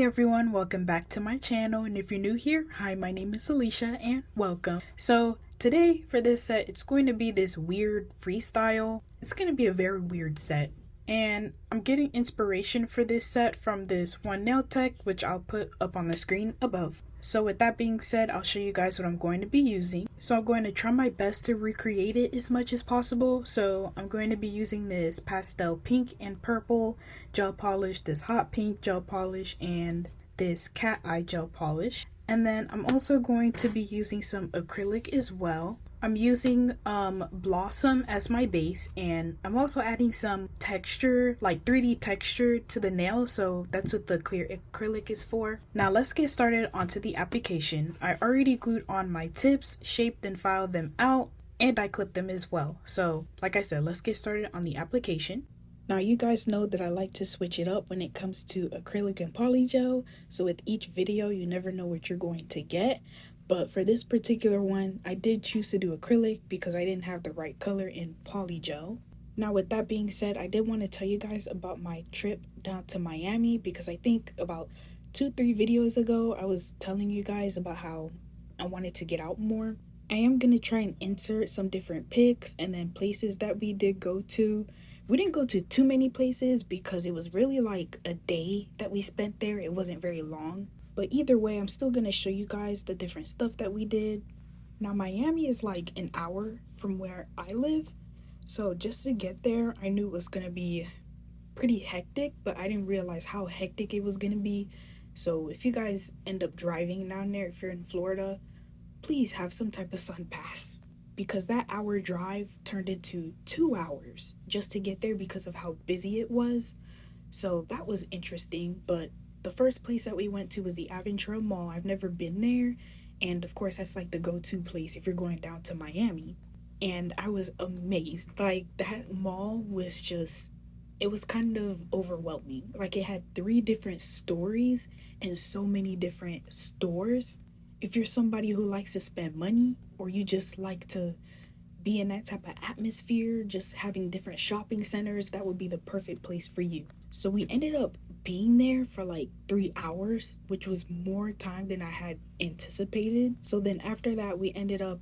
everyone, welcome back to my channel, and if you're new here, hi, my name is Eleasha and welcome. So today for this set, it's going to be this weird freestyle. It's going to be a very weird set, and I'm getting inspiration for this set from this one nail tech, which I'll put up on the screen above. So with that being said, I'll show you guys what I'm going to be using. So I'm going to try my best to recreate it as much as possible. So I'm going to be using this pastel pink and purple gel polish, this hot pink gel polish, and this cat eye gel polish. And then I'm also going to be using some acrylic as well. I'm using Blossom as my base, and I'm also adding some texture, like 3D texture to the nail, so that's what the clear acrylic is for. Now let's get started onto the application. I already glued on my tips, shaped and filed them out, and I clipped them as well. So like I said, let's get started on the application. Now you guys know that I like to switch it up when it comes to acrylic and polygel, so with each video you never know what you're going to get. But for this particular one, I did choose to do acrylic because I didn't have the right color in polygel. Now with that being said, I did want to tell you guys about my trip down to Miami, because I think about 2-3 videos ago I was telling you guys about how I wanted to get out more. I am going to try and insert some different pics and then places that we did go to. We didn't go to too many places because it was really like a day that we spent there. It wasn't very long. But either way, I'm still going to show you guys the different stuff that we did. Now, Miami is like an hour from where I live. So just to get there, I knew it was going to be pretty hectic, but I didn't realize how hectic it was going to be. So if you guys end up driving down there, if you're in Florida, please have some type of sun pass, because that hour drive turned into 2 hours just to get there because of how busy it was. So that was interesting. But the first place that we went to was the Aventura Mall. I've never been there, and of course that's like the go-to place if you're going down to Miami. And I was amazed. Like, that mall was just, it was kind of overwhelming. Like, it had 3 different stories and so many different stores. If you're somebody who likes to spend money, or you just like to be in that type of atmosphere, just having different shopping centers, that would be the perfect place for you. So we ended up being there for like 3 hours, which was more time than I had anticipated. So then after that, we ended up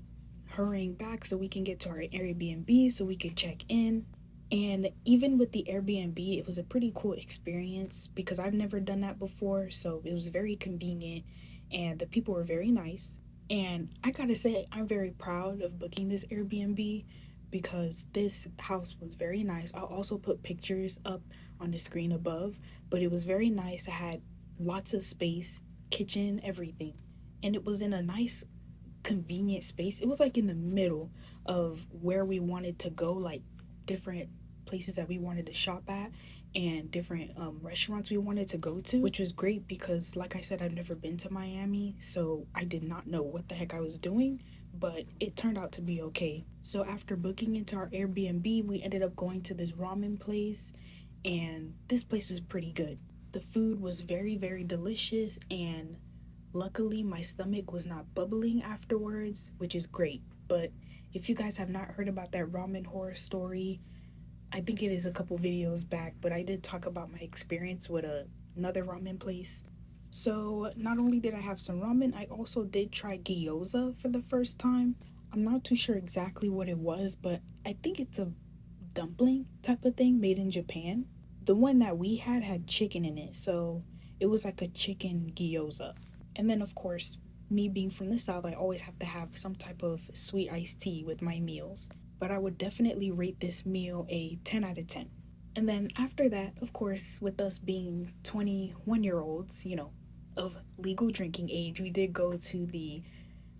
hurrying back so we can get to our Airbnb so we could check in. And even with the Airbnb, it was a pretty cool experience because I've never done that before. So it was very convenient and the people were very nice. And I gotta say, I'm very proud of booking this Airbnb because this house was very nice. I'll also put pictures up on the screen above, but it was very nice. I had lots of space, kitchen, everything. And it was in a nice, convenient space. It was like in the middle of where we wanted to go, like different places that we wanted to shop at and different restaurants we wanted to go to, which was great because, like I said, I've never been to Miami, so I did not know what the heck I was doing, but it turned out to be okay. So after booking into our Airbnb, we ended up going to this ramen place, and this place was pretty good. The food was very, very delicious, and luckily my stomach was not bubbling afterwards, which is great. But if you guys have not heard about that ramen horror story, I think it is a couple videos back, but I did talk about my experience with another ramen place. So not only did I have some ramen, I also did try gyoza for the first time. I'm not too sure exactly what it was, but I think it's a dumpling type of thing made in Japan. The one that we had chicken in it, so it was like a chicken gyoza. And then of course, me being from the South, I always have to have some type of sweet iced tea with my meals. But I would definitely rate this meal a 10 out of 10. And then after that, of course, with us being 21-year-olds, you know, of legal drinking age, we did go to the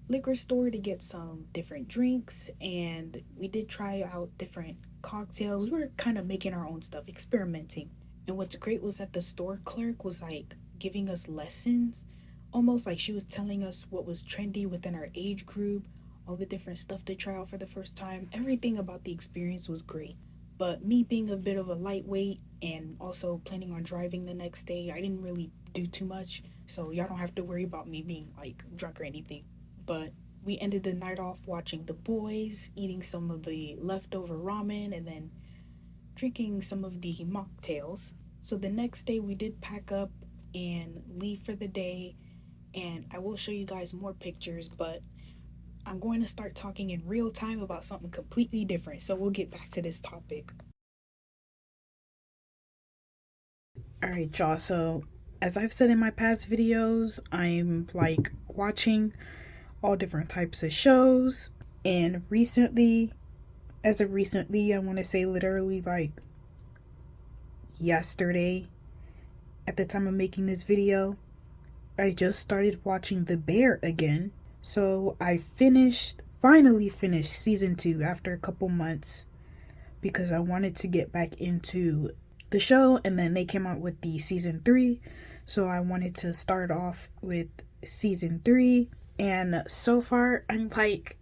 liquor store to get some different drinks, and we did try out different cocktails. We were kind of making our own stuff, experimenting. And what's great was that the store clerk was like giving us lessons, almost like she was telling us what was trendy within our age group, all the different stuff to try out for the first time. Everything about the experience was great. But me being a bit of a lightweight and also planning on driving the next day, I didn't really do too much, so y'all don't have to worry about me being like drunk or anything. But we ended the night off watching The Boys, eating some of the leftover ramen, and then drinking some of the mocktails. So the next day we did pack up and leave for the day, and I will show you guys more pictures, but I'm going to start talking in real time about something completely different, so we'll get back to this topic. Alright, y'all, so as I've said in my past videos, I'm like watching all different types of shows, and as of recently, I want to say literally like yesterday, at the time of making this video, I just started watching The Bear again. So I finally finished season 2 after a couple months because I wanted to get back into the show, and then they came out with the season 3. So I wanted to start off with season 3, and so far I'm like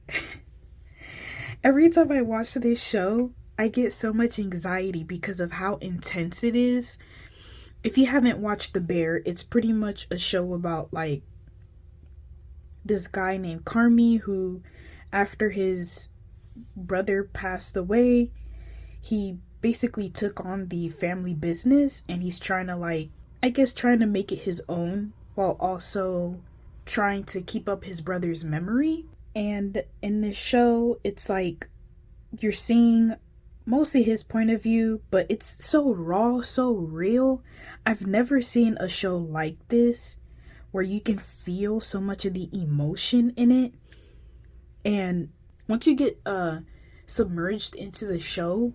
every time I watch this show, I get so much anxiety because of how intense it is. If you haven't watched The Bear, it's pretty much a show about like this guy named Carmi who, after his brother passed away, he basically took on the family business, and he's trying to like, I guess, trying to make it his own while also trying to keep up his brother's memory. And in this show, it's like you're seeing mostly his point of view, but it's so raw, so real. I've never seen a show like this where you can feel so much of the emotion in it. And once you get submerged into the show,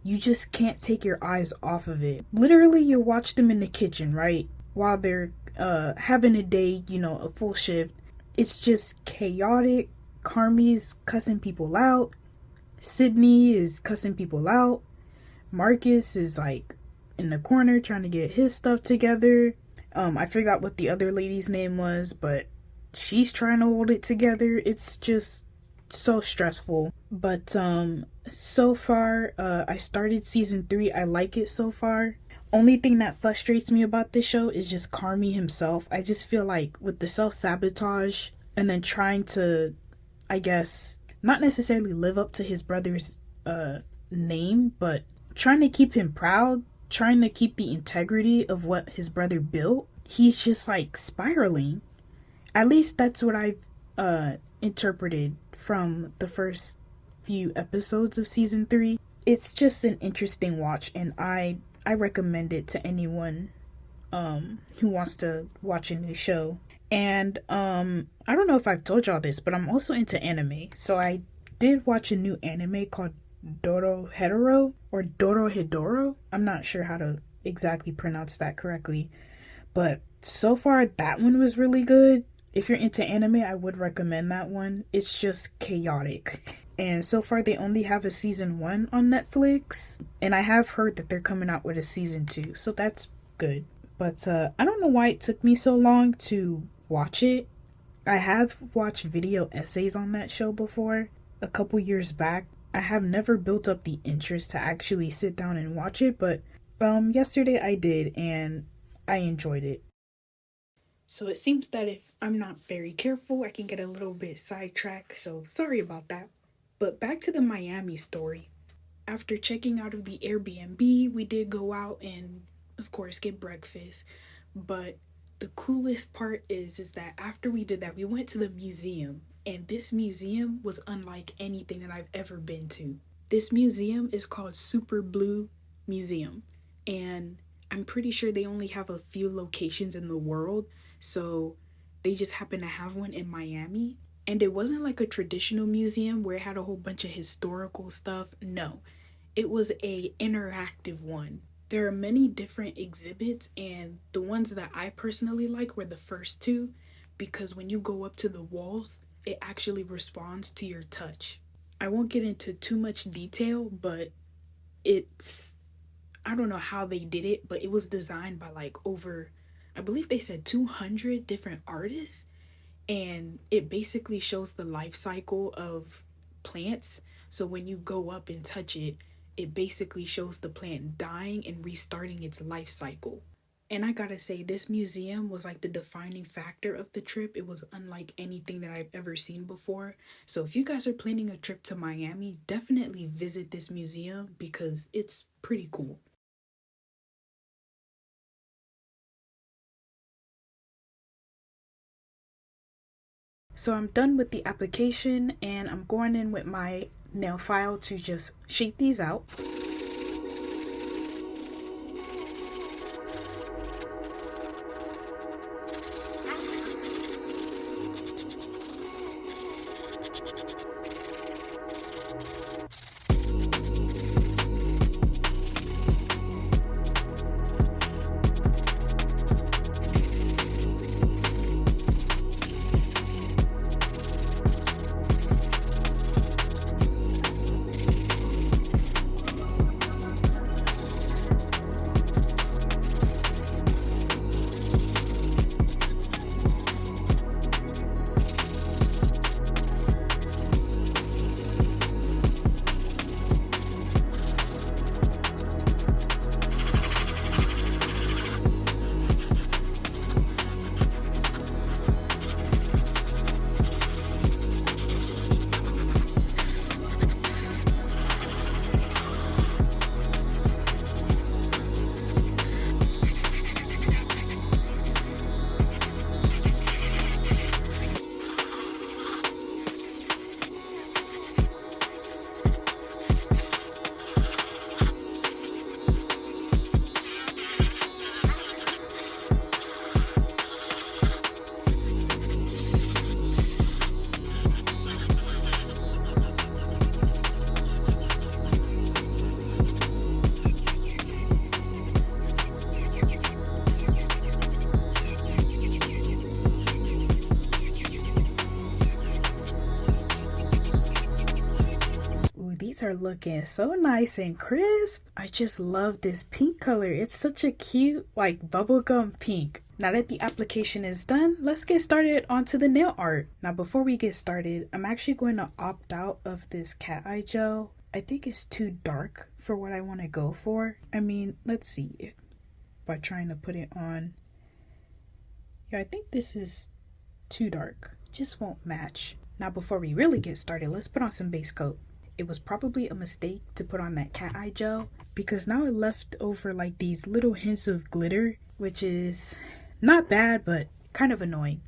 you just can't take your eyes off of it. Literally, you watch them in the kitchen, right? While they're having a day, a full shift. It's just chaotic. Carmi's cussing people out. Sydney is cussing people out. Marcus is like in the corner trying to get his stuff together. I forgot what the other lady's name was, but she's trying to hold it together. It's just so stressful. But so far, I started season 3. I like it so far. Only thing that frustrates me about this show is just Carmi himself. I just feel like with the self-sabotage and then trying to, I guess, not necessarily live up to his brother's name, but trying to keep him proud, trying to keep the integrity of what his brother built, he's just like spiraling. At least that's what I've interpreted from the first few episodes of season 3. It's just an interesting watch, and I recommend it to anyone who wants to watch a new show. And I don't know if I've told y'all this, but I'm also into anime. So I did watch a new anime called 𝓕𝓲𝓷𝓭 or 𝓕𝓲𝓷𝓭. I'm not sure how to exactly pronounce that correctly, but so far that one was really good. If you're into anime, I would recommend that one. It's just chaotic. And so far they only have a season 1 on Netflix, and I have heard that they're coming out with a season 2, so that's good. But I don't know why it took me so long to watch it. I have watched video essays on that show before, a couple years back. I have never built up the interest to actually sit down and watch it, but yesterday I did, and I enjoyed it. So it seems that if I'm not very careful, I can get a little bit sidetracked, so sorry about that. But back to the Miami story. After checking out of the Airbnb, we did go out and, of course, get breakfast. But the coolest part is that after we did that, we went to the museum. And this museum was unlike anything that I've ever been to. This museum is called Super Blue Museum. And I'm pretty sure they only have a few locations in the world. So they just happen to have one in Miami. And it wasn't like a traditional museum where it had a whole bunch of historical stuff. No, it was a interactive one. There are many different exhibits, and the ones that I personally like were the first 2, because when you go up to the walls, it actually responds to your touch. I won't get into too much detail, but I don't know how they did it, but it was designed by like over, I believe they said 200 different artists, and it basically shows the life cycle of plants. So when you go up and touch it, it basically shows the plant dying and restarting its life cycle. And I gotta say, this museum was like the defining factor of the trip. It was unlike anything that I've ever seen before. So if you guys are planning a trip to Miami, definitely visit this museum because it's pretty cool. So I'm done with the application and I'm going in with my nail file to just shape these out. These are looking so nice and crisp. I just love this pink color. It's such a cute, like, bubblegum pink. Now that the application is done, let's get started onto the nail art. Now before we get started, I'm actually going to opt out of this cat eye gel. I think it's too dark for what I want to go for. I mean, let's see. By trying to put it on. Yeah, I think this is too dark. Just won't match. Now before we really get started, let's put on some base coat. It was probably a mistake to put on that cat eye gel because now it left over like these little hints of glitter, which is not bad, but kind of annoying.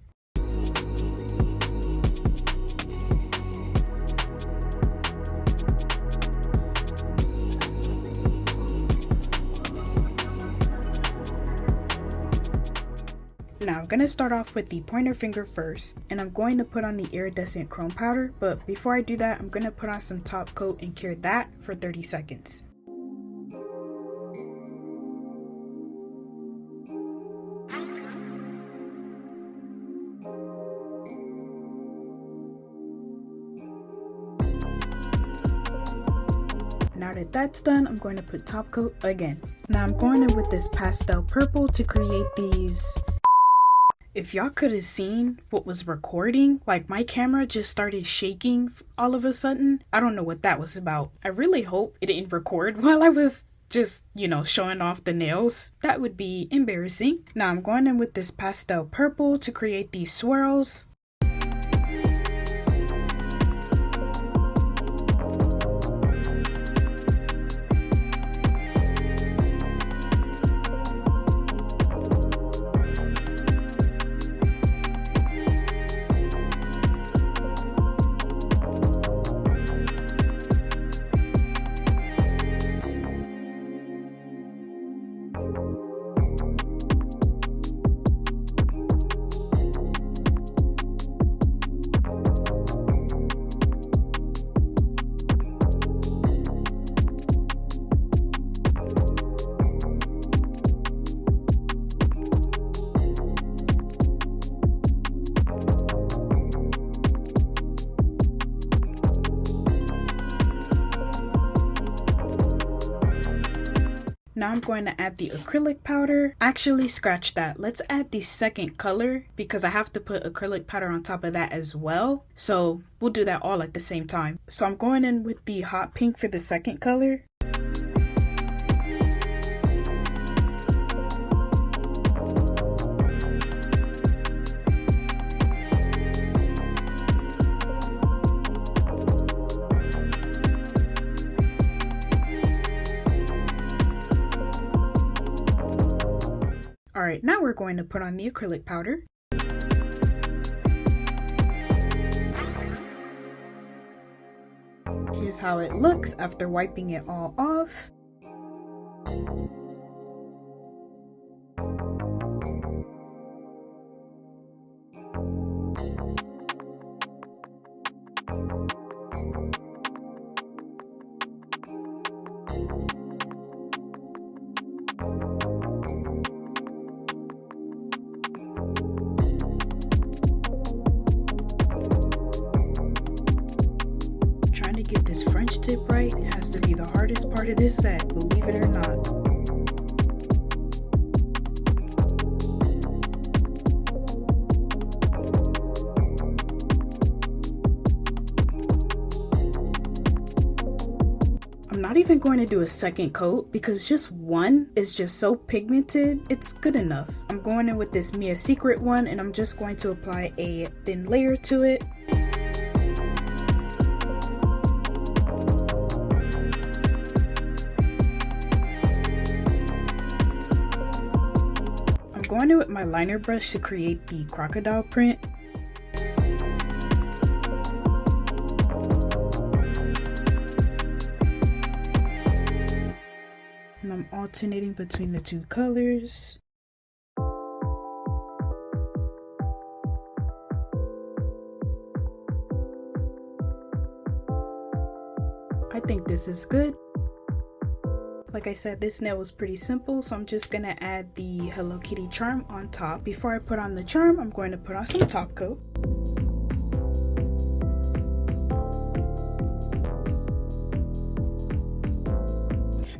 Now I'm going to start off with the pointer finger first, and I'm going to put on the iridescent chrome powder, but before I do that, I'm going to put on some top coat and cure that for 30 seconds. Now that that's done, I'm going to put top coat again. Now I'm going in with this pastel purple to create these. If y'all could have seen what was recording, like my camera just started shaking all of a sudden. I don't know what that was about. I really hope it didn't record while I was just, you know, showing off the nails. That would be embarrassing. Now I'm going in with this pastel purple to create these swirls. Now I'm going to add the acrylic powder. Actually, scratch that. Let's add the second color because I have to put acrylic powder on top of that as well. So we'll do that all at the same time. So I'm going in with the hot pink for the second color. Alright, now we're going to put on the acrylic powder. Here's how it looks after wiping it all off. Trying to get this French tip right has to be the hardest part of this set, believe it or not. I'm not even going to do a second coat because just one is just so pigmented, it's good enough. I'm going in with this Mia Secret one and I'm just going to apply a thin layer to it. I'm going in with my liner brush to create the crocodile print. And I'm alternating between the two colors. I think this is good. Like I said, this nail was pretty simple, so I'm just gonna add the Hello Kitty charm on top. Before I put on the charm, I'm going to put on some top coat.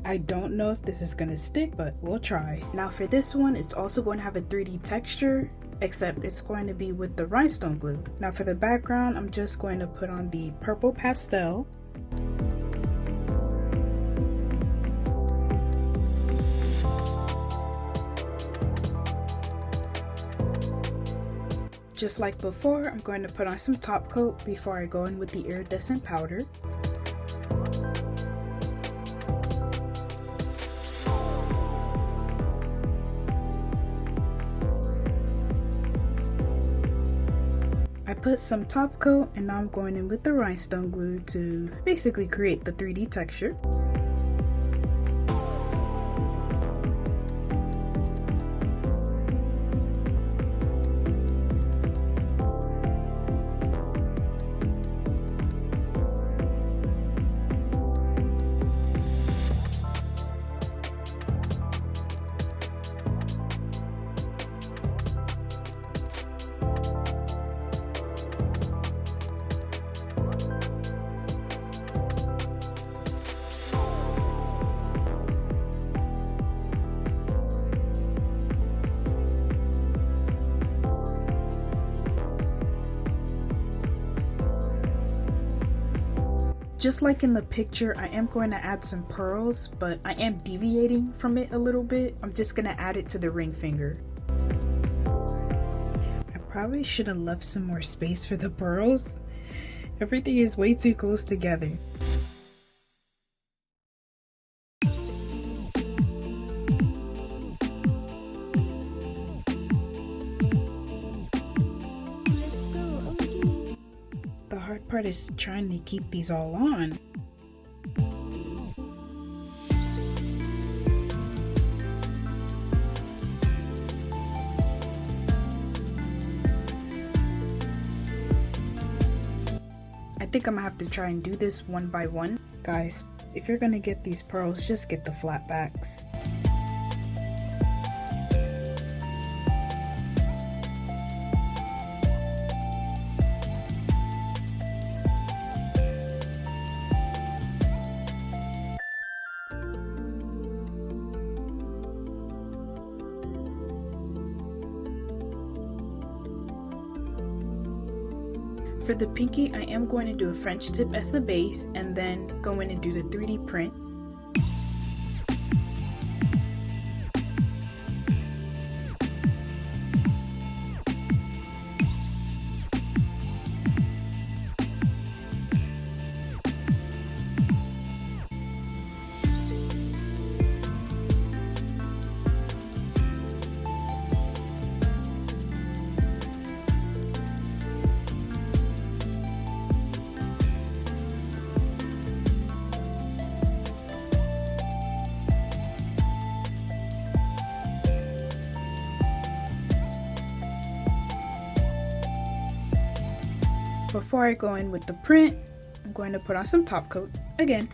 I don't know if this is gonna stick, but we'll try. Now for this one, it's also going to have a 3D texture, except it's going to be with the rhinestone glue. Now for the background, I'm just going to put on the purple pastel. Just like before, I'm going to put on some top coat before I go in with the iridescent powder. I put some top coat and now I'm going in with the rhinestone glue to basically create the 3D texture. Just like in the picture, I am going to add some pearls, but I am deviating from it a little bit. I'm just going to add it to the ring finger. I probably should have left some more space for the pearls. Everything is way too close together. The hard part is trying to keep these all on. I think I'm gonna have to try and do this one by one. Guys, if you're gonna get these pearls, just get the flat backs. For the pinky, I am going to do a French tip as the base and then go in and do the 3D print. before I go in with the print, I'm going to put on some top coat again.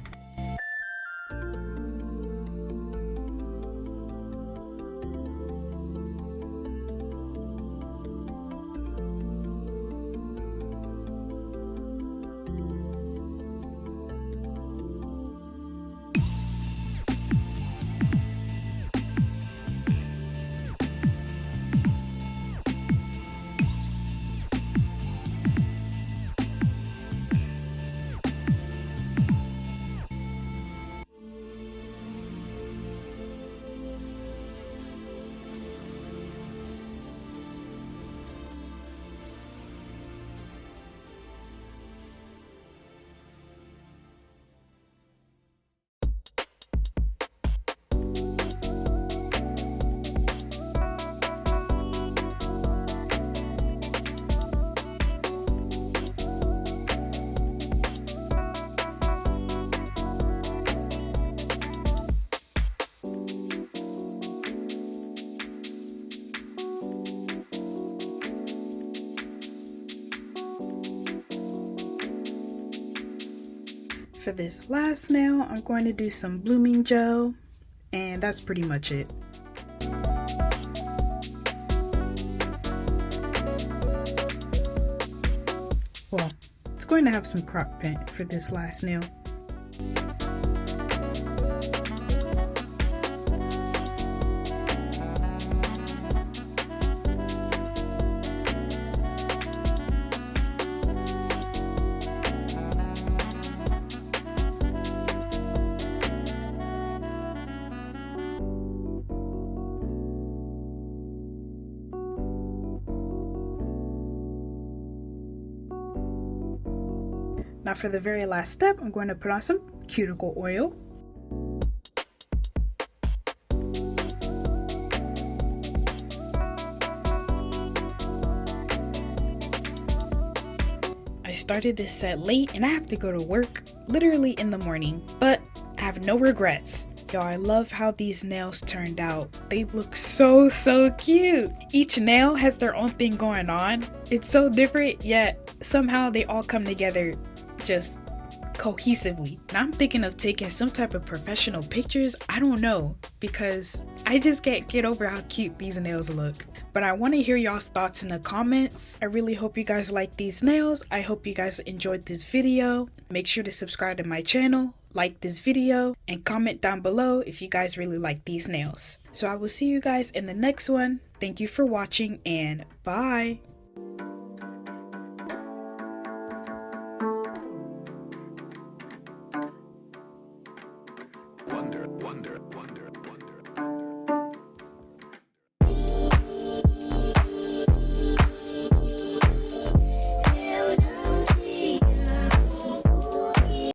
For this last nail, I'm going to do some blooming gel, and that's pretty much it. Well, it's going to have some crop paint for this last nail. Now for the very last step, I'm going to put on some cuticle oil. I started this set late and I have to go to work literally in the morning, but I have no regrets. Y'all, I love how these nails turned out. They look so cute. Each nail has their own thing going on. It's so different, yet somehow they all come together just cohesively. Now I'm thinking of taking some type of professional pictures. I don't know, because I just can't get over how cute these nails look. But I want to hear y'all's thoughts in the comments. I really hope you guys like these nails. I hope you guys enjoyed this video. Make sure to subscribe to my channel, like this video, and comment down below if you guys really like these nails. So I will see you guys in the next one. Thank you for watching, and bye! Wonder, wonder, wonder, wonder.